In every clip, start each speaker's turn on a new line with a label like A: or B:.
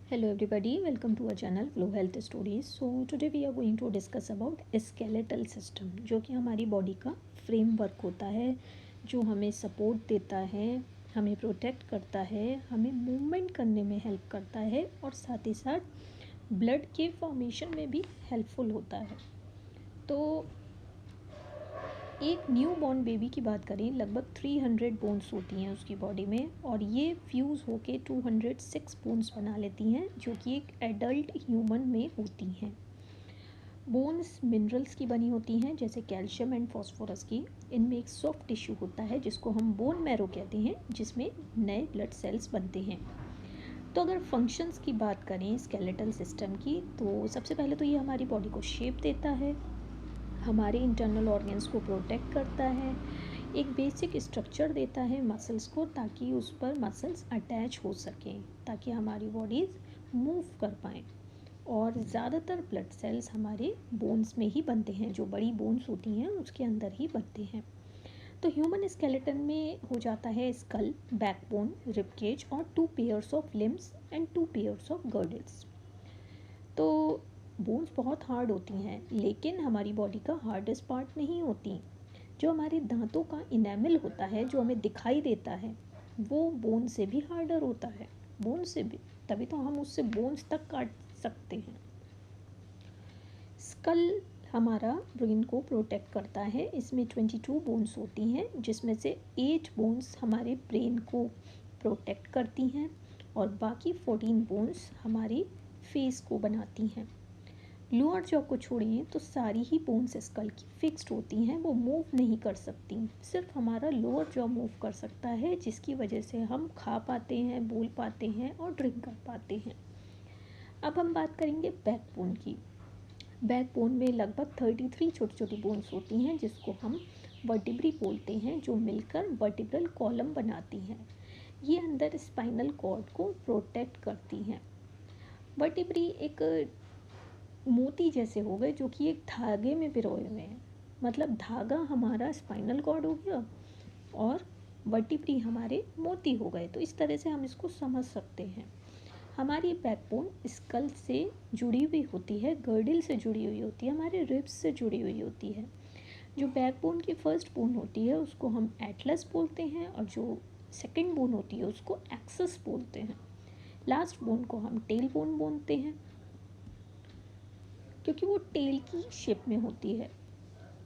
A: Hello everybody, welcome to our channel Flow Health Stories. So today we are going to discuss about skeletal system, जो कि हमारी body का framework होता है, जो हमें सपोर्ट देता है, हमें प्रोटेक्ट करता है, हमें मूवमेंट करने में हेल्प करता है और साथ ही साथ ब्लड के फॉर्मेशन में भी हेल्पफुल होता है। तो एक न्यू बॉर्न बेबी की बात करें, लगभग 300 बोन्स होती हैं उसकी बॉडी में और ये फ्यूज़ होके 206 बोन्स बना लेती हैं, जो कि एक एडल्ट ह्यूमन में होती हैं। बोन्स मिनरल्स की बनी होती हैं, जैसे कैल्शियम एंड फॉस्फोरस की। इनमें एक सॉफ्ट टिश्यू होता है जिसको हम बोन मैरो कहते हैं, जिसमें नए ब्लड सेल्स बनते हैं। तो अगर फंक्शंस की बात करें स्केलेटल सिस्टम की, तो सबसे पहले तो ये हमारी बॉडी को शेप देता है, हमारे इंटरनल ऑर्गन्स को प्रोटेक्ट करता है, एक बेसिक स्ट्रक्चर देता है मसल्स को, ताकि उस पर मसल्स अटैच हो सकें, ताकि हमारी बॉडीज़ मूव कर पाएँ। और ज़्यादातर ब्लड सेल्स हमारे बोन्स में ही बनते हैं, जो बड़ी बोन्स होती हैं उसके अंदर ही बनते हैं। तो ह्यूमन स्केलेटन में हो जाता है स्कल, बैकबोन, रिब केज और 2 pairs of limbs and 2 pairs of girdles. तो बोन्स बहुत हार्ड होती हैं, लेकिन हमारी बॉडी का हार्डेस्ट पार्ट नहीं होती। जो हमारे दांतों का इनेमल होता है, जो हमें दिखाई देता है, वो बोन से भी हार्डर होता है। बोन से भी, तभी तो हम उससे बोन्स तक काट सकते हैं। स्कल हमारा ब्रेन को प्रोटेक्ट करता है। इसमें 22 बोन्स होती हैं, जिसमें से 8 बोन्स हमारे ब्रेन को प्रोटेक्ट करती हैं और बाकी 14 बोन्स हमारी फेस को बनाती हैं। लोअर जॉ को छोड़िए तो सारी ही बोन्स स्कल की फिक्स्ड होती हैं, वो मूव नहीं कर सकती। सिर्फ हमारा लोअर जॉ मूव कर सकता है, जिसकी वजह से हम खा पाते हैं, बोल पाते हैं और ड्रिंक कर पाते हैं। अब हम बात करेंगे बैकबोन की। बैकबोन में लगभग 33 छोटी छोटी बोन्स होती हैं, जिसको हम वर्टिब्री बोलते हैं, जो मिलकर वर्टिब्रल कॉलम बनाती हैं। ये अंदर स्पाइनल कॉर्ड को प्रोटेक्ट करती हैं। वर्टिब्री एक मोती जैसे हो गए, जो कि एक धागे में पिरोए हुए हैं। मतलब धागा हमारा स्पाइनल कॉर्ड हो गया और वर्टिब्री हमारे मोती हो गए। तो इस तरह से हम इसको समझ सकते हैं। हमारी बैकबोन स्कल से जुड़ी हुई होती है, गर्डल से जुड़ी हुई होती है, हमारे रिब्स से जुड़ी हुई होती है। जो बैकबोन की फर्स्ट बोन होती है उसको हम एटलस बोलते हैं, और जो सेकंड बोन होती है उसको एक्सिस बोलते हैं। लास्ट बोन को हम टेल बोन बोलते हैं, क्योंकि वो टेल की शेप में होती है।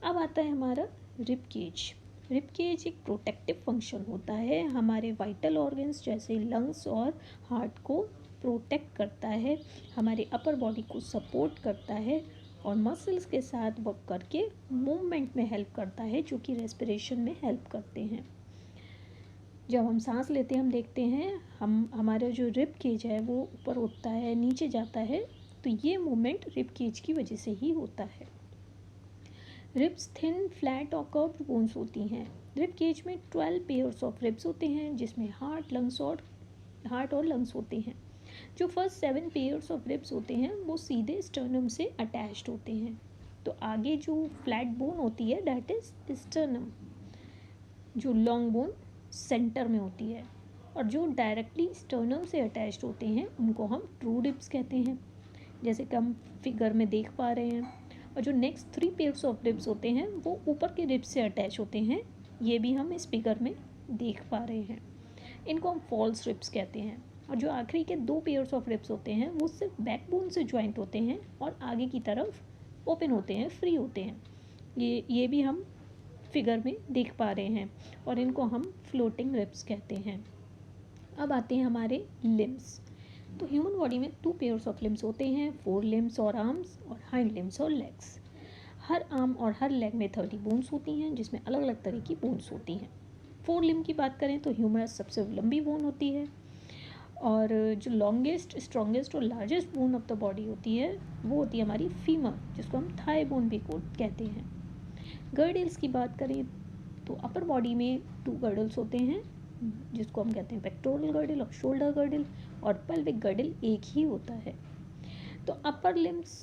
A: अब आता है हमारा रिब केज। रिब केज एक प्रोटेक्टिव फंक्शन होता है, हमारे वाइटल ऑर्गन्स जैसे लंग्स और हार्ट को प्रोटेक्ट करता है, हमारे अपर बॉडी को सपोर्ट करता है और मसल्स के साथ वर्क करके मूवमेंट में हेल्प करता है, जो कि रेस्पिरेशन में हेल्प करते हैं। जब हम सांस लेते हैं, हम देखते हैं हमारा जो रिब केज है वो ऊपर उठता है, नीचे जाता है, तो ये मूवमेंट रिब केज की वजह से ही होता है। रिब्स थिन, फ्लैट और कर्व्ड बोन्स होती हैं। रिब केज में 12 पेयर्स ऑफ रिब्स होते हैं, जिसमें हार्ट और लंग्स होते हैं। जो फर्स्ट 7 पेयर्स ऑफ रिब्स होते हैं वो सीधे स्टर्नम से अटैच्ड होते हैं। तो आगे जो फ्लैट बोन होती है, दैट इज स्टर्नम। जो लॉन्ग बोन सेंटर में होती है, और जो डायरेक्टली स्टर्नम से अटैच्ड होते हैं उनको हम ट्रू रिब्स कहते हैं, जैसे कि हम फिगर में देख पा रहे हैं। और जो नेक्स्ट 3 पेयर्स ऑफ रिब्स होते हैं वो ऊपर के रिब्स से अटैच होते हैं, ये भी हम इस फिगर में देख पा रहे हैं। इनको हम फॉल्स रिब्स कहते हैं। और जो आखिरी के 2 पेयर्स ऑफ रिब्स होते हैं वो सिर्फ बैकबोन से ज्वाइंट होते हैं और आगे की तरफ ओपन होते हैं, फ्री होते हैं। ये भी हम फिगर में देख पा रहे हैं, और इनको हम फ्लोटिंग रिब्स कहते हैं। अब आते हैं हमारे लिम्स। तो ह्यूमन बॉडी में 2 पेयर्स ऑफ लिम्स होते हैं, 4 लिम्स और आर्म्स और हाइंड लिम्स और लेग्स। हर आर्म और हर लेग में 30 बोन्स होती हैं, जिसमें अलग अलग तरह की बोन्स होती हैं। 4 लिम्ब की बात करें तो ह्यूमरस सबसे लंबी बोन होती है, और जो लॉन्गेस्ट, स्ट्रॉन्गेस्ट और largest bone of the body होती है वो होती है हमारी फीमर, जिसको हम थाई बोन भी कहते हैं। गर्डल्स की बात करें तो अपर बॉडी में 2 गर्डल्स होते हैं, जिसको हम कहते हैं पेक्टोरल गर्डल और शोल्डर गर्डल, और पेल्विक गर्डल एक ही होता है। तो अपर लिम्स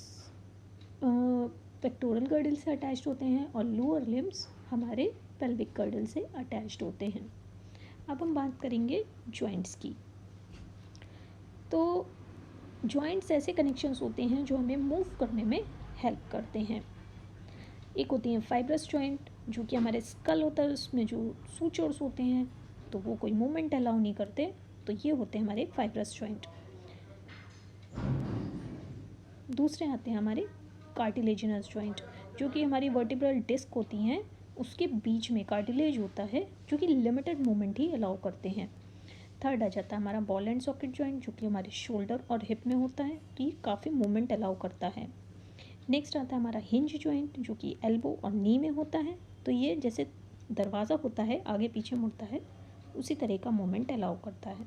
A: पेक्टोरल गर्डल से अटैच्ड होते हैं और लोअर लिम्स हमारे पेल्विक गर्डल से अटैच्ड होते हैं। अब हम बात करेंगे जॉइंट्स की। तो जॉइंट्स ऐसे कनेक्शंस होते हैं जो हमें मूव करने में हेल्प करते हैं। एक होती है फाइब्रस जॉइंट, जो कि हमारे स्कल होता है उसमें जो सूचर्स होते हैं तो वो कोई मूवमेंट अलाउ नहीं करते, तो ये होते हैं हमारे फाइब्रस जॉइंट। दूसरे आते हैं हमारे कार्टिलेजिनस जॉइंट, जो कि हमारी वर्टिब्रल डिस्क होती हैं उसके बीच में कार्टिलेज होता है जो कि लिमिटेड मूवमेंट ही अलाउ करते हैं। थर्ड आ जाता है हमारा बॉल एंड सॉकेट जॉइंट, जो कि हमारे शोल्डर और हिप में होता है, तो ये काफ़ी मूवमेंट अलाउ करता है। नेक्स्ट आता है हमारा हिंज जॉइंट, जो कि एल्बो और नी में होता है, तो ये जैसे दरवाज़ा होता है आगे पीछे मुड़ता है उसी तरह का मूवमेंट अलाउ करता है।